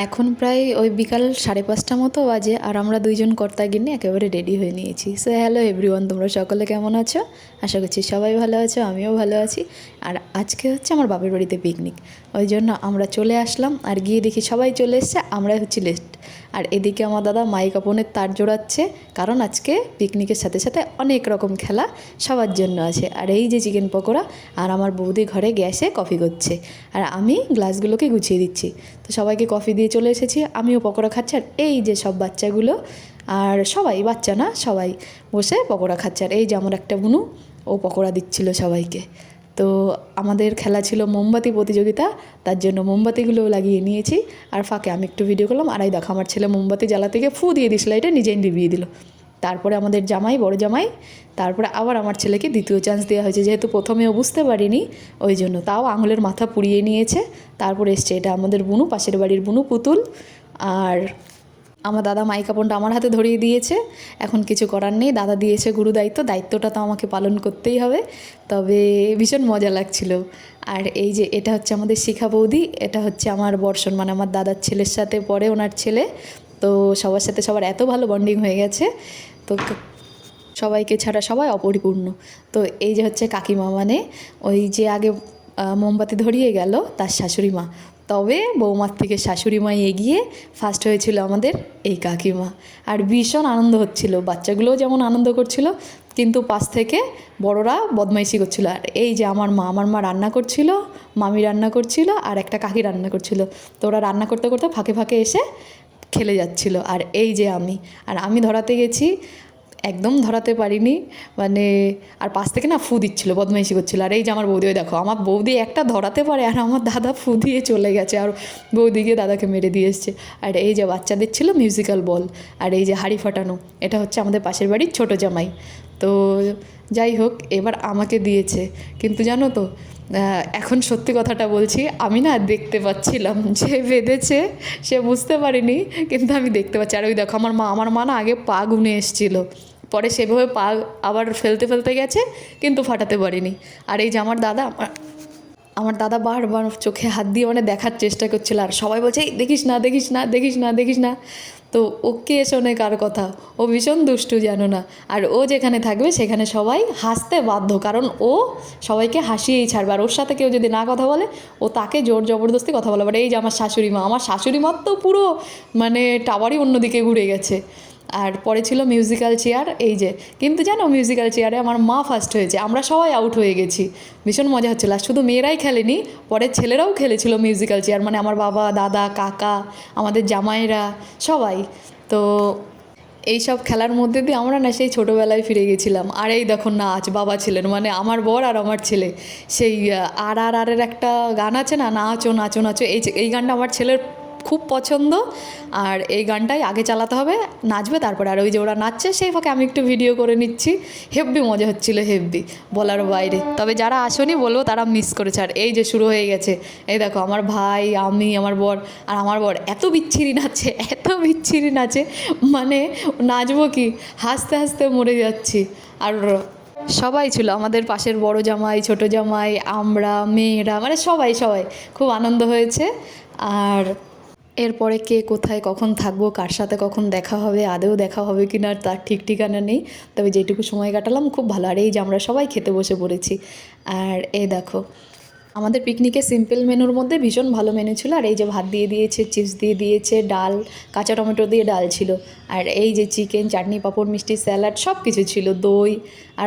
এখন প্রায় ওই বিকাল 5:30 মতো বাজে, আর আমরা দুইজন কর্তাগিন্নি একেবারে রেডি হয়ে নিয়েছি। সো হ্যালো এভরিওয়ান, তোমরা সকলে কেমন আছো? আশা করছি সবাই ভালো আছো, আমিও ভালো আছি। আর আজকে হচ্ছে আমার বাপের বাড়িতে পিকনিক, ওই জন্য আমরা চলে আসলাম। আর গিয়ে দেখি সবাই চলে এসছে, আমরাই হচ্ছি লেট। আর এদিকে আমার দাদা মাইক্রোফোনের তার জোড়াচ্ছে, কারণ আজকে পিকনিকের সাথে সাথে অনেক রকম খেলা সবার জন্য আছে। আর এই যে চিকেন পকোড়া, আর আমার বৌদি ঘরে গ্যাসে কফি করছে, আর আমি গ্লাসগুলোকে গুছিয়ে দিচ্ছি। তো সবাইকে কফি দিয়ে চলে এসেছি, আমিও পকোড়া খাচ্ছি। আর এই যে সব বাচ্চাগুলো, আর সবাই বাচ্চা না, সবাই বসে পকোড়া খাচ্ছে। আর এই যে আমার একটা বুনু, ও পকোড়া দিচ্ছিল সবাইকে। তো আমাদের খেলা ছিল মোমবাতি প্রতিযোগিতা, তার জন্য মোমবাতিগুলোও লাগিয়ে নিয়েছি। আর ফাঁকে আমি একটু ভিডিও করলাম। আর এই দেখো আমার ছেলে মোমবাতি জ্বালাতে গিয়ে ফু দিয়ে দিয়েছিল, এটা নিজেই নিভিয়ে দিল। তারপরে আমাদের জামাই, বড় জামাই, তারপরে আবার আমার ছেলেকে দ্বিতীয় চান্স দেওয়া হয়েছে, যেহেতু প্রথমেও বুঝতে পারিনি ওই জন্য। তাও আঙুলের মাথা পুড়িয়ে নিয়েছে। তারপরে এসছে এটা আমাদের বুনু, পাশের বাড়ির বুনু পুতুল। আর আমার দাদা মাইক্রোফোনটা আমার হাতে ধরিয়ে দিয়েছে। এখন কিছু করার নেই, দাদা দিয়েছে গুরু দায়িত্ব, দায়িত্বটা তো আমাকে পালন করতেই হবে। তবে ভীষণ মজা লাগছিল। আর এই যে এটা হচ্ছে আমাদের শিখা বৌদি, এটা হচ্ছে আমার বর্ষণ, মানে আমার দাদার ছেলের সাথে পরে ওনার ছেলে। তো সবার সাথে সবার এত ভালো বন্ডিং হয়ে গেছে, তো সবাইকে ছাড়া সবাই অপরিপূর্ণ। তো এই যে হচ্ছে কাকিমা, মানে ওই যে আগে মোমবাতি ধরিয়ে গেল তার শাশুড়ি মা। তবে বৌমার থেকে শাশুড়ি মাই এগিয়ে ফার্স্ট হয়েছিল আমাদের এই কাকিমা। আর ভীষণ আনন্দ হচ্ছিল, বাচ্চাগুলোও যেমন আনন্দ করছিল, কিন্তু পাশ থেকে বড়রা বদমাইশি করছিল। আর এই যে আমার মা রান্না করছিল, মামি রান্না করছিল, আর একটা কাকি রান্না করছিল। তো ওরা রান্না করতে করতে ফাঁকে ফাঁকে এসে খেলে যাচ্ছিল। আর এই যে আমি ধরাতে গেছি, একদম ধরাতে পারিনি, মানে আর পাশ থেকে না ফু দিচ্ছিল, বদমাইশি করছিল। আর এই যে আমার বৌদি, ওই দেখো আমার বৌদি একটা ধরাতে পারে, আর আমার দাদা ফু দিয়ে চলে গেছে, আর বৌদিকে দাদাকে মেরে দিয়ে এসছে। আর এই যে বাচ্চাদের ছিল মিউজিক্যাল বল, আর এই যে হাঁড়ি ফাটানো, এটা হচ্ছে আমাদের পাশের বাড়ির ছোটো জামাই। তো যাই হোক, এবার আমাকে দিয়েছে। কিন্তু জানো তো, এখন সত্যি কথাটা বলছি, আমি না দেখতে পাচ্ছিলাম যে বেঁধেছে, সে বুঝতে পারিনি, কিন্তু আমি দেখতে পাচ্ছি। আর ওই দেখো আমার মা না আগে পা গুনে এসেছিলো, পরে সেভাবে পা আবার ফেলতে ফেলতে গেছে, কিন্তু ফাটাতে পারিনি। আর এই যে আমার দাদা বারবার চোখে হাত দিয়ে মানে দেখার চেষ্টা করছিল, আর সবাই বলছে এই দেখিস না দেখিস না দেখিস না দেখিস না। তো ওকে শোনে কার কথা, ও ভীষণ দুষ্টু, জানো না। আর ও যেখানে থাকবে সেখানে সবাই হাসতে বাধ্য, কারণ ও সবাইকে হাসিয়েই ছাড়বে। আর ওর সাথে কেউ যদি না কথা বলে, ও তাকে জোর জবরদস্তি কথা বলে। বাট এই যে আমার শাশুড়ি মার তো পুরো মানে টাওয়ারই অন্যদিকে ঘুরে গেছে। আর পরে ছিল মিউজিক্যাল চেয়ার, এই যে। কিন্তু জানো, মিউজিক্যাল চেয়ারে আমার মা ফার্স্ট হয়েছে, আমরা সবাই আউট হয়ে গেছি। ভীষণ মজা হচ্ছিল। আর শুধু মেয়েরাই খেলেনি, পরে ছেলেরাও খেলেছিল মিউজিক্যাল চেয়ার, মানে আমার বাবা, দাদা, কাকা, আমাদের জামাইরা, সবাই। তো এই সব খেলার মধ্যে দিয়ে আমরা না সেই ছোটোবেলায় ফিরে গেছিলাম। আর এই দেখো নাচ, বাবা ছিলেন, মানে আমার বর আর আমার ছেলে, সেই আর একটা গান আছে না, নাচো নাচো নাচো, এই গানটা আমার ছেলের খুব পছন্দ। আর এই গানটাই আগে চালাতে হবে, নাচবে তারপরে। আর ওই যে ওরা নাচছে, সেই ফাঁকে আমি একটু ভিডিও করে নিচ্ছি। হেব্বি মজা হচ্ছিলো, হেব্বি বলার বাইরে। তবে যারা আসেনি বলবো তারা মিস করেছে। আর এই যে শুরু হয়ে গেছে, এই দেখো আমার ভাই, আমি, আমার বর। আর আমার বর এত বিচ্ছিরি নাচে, এত বিচ্ছিরি নাচে, মানে নাচবো কি, হাসতে হাসতে মরে যাচ্ছি। আর সবাই ছিল, আমাদের পাশের বড় জামাই, ছোট জামাই, আমরা, মেয়েরা, মানে সবাই সবাই খুব আনন্দ হয়েছে। আর এরপরে কে কোথায় কখন থাকবো, কার সাথে কখন দেখা হবে, আদেও দেখা হবে কি না তার ঠিক ঠিকানা নেই। তবে যেটুকু সময় কাটালাম খুব ভালো। আর এই যে আমরা সবাই খেতে বসে পড়েছি। আর এই দেখো আমাদের পিকনিকে সিম্পল মেনুর মধ্যে ভীষণ ভালো মেনু ছিল। আর এই যে ভাত দিয়ে দিয়েছে, চিপস দিয়ে দিয়েছে, ডাল, কাঁচা টমেটো দিয়ে ডাল ছিল। আর এই যে চিকেন, চাটনি, পাঁপড়, মিষ্টি, স্যালাড, সব কিছু ছিল, দই। আর